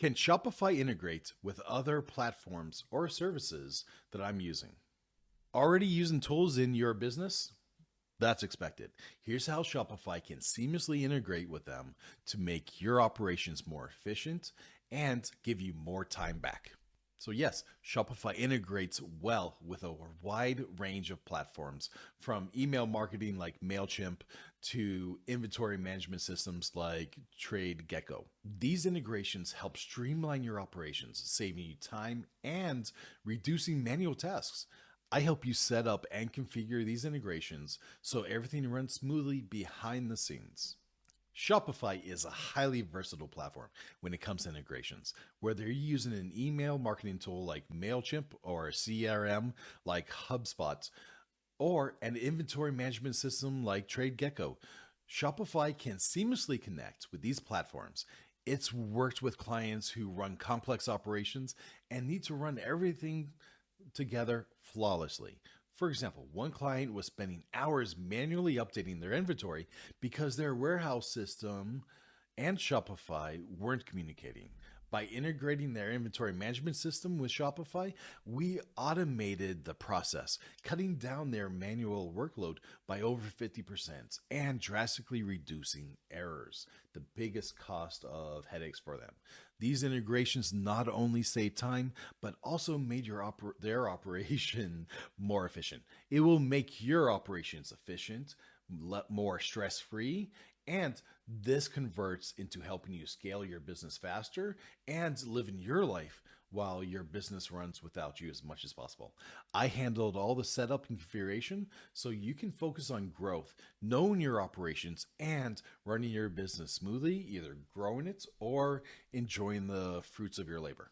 Can Shopify integrate with other platforms or services that I'm using? Already using tools in your business? That's expected. Here's how Shopify can seamlessly integrate with them to make your operations more efficient and give you more time back. So yes, Shopify integrates well with a wide range of platforms, from email marketing like MailChimp to inventory management systems like TradeGecko. These integrations help streamline your operations, saving you time and reducing manual tasks. I help you set up and configure these integrations so everything runs smoothly behind the scenes. Shopify is a highly versatile platform when it comes to integrations. Whether you're using an email marketing tool like MailChimp or a CRM like HubSpot or an inventory management system like TradeGecko, Shopify can seamlessly connect with these platforms. It's worked with clients who run complex operations and need to run everything together flawlessly. For example, one client was spending hours manually updating their inventory because their warehouse system and Shopify weren't communicating. By integrating their inventory management system with Shopify, we automated the process, cutting down their manual workload by over 50% and drastically reducing errors, the biggest cost of headaches for them. These integrations not only save time, but also made their operation more efficient. It will make your operations efficient, more stress-free, and this converts into helping you scale your business faster and living your life while your business runs without you as much as possible. I handled all the setup and configuration so you can focus on growth, knowing your operations, and running your business smoothly, either growing it or enjoying the fruits of your labor.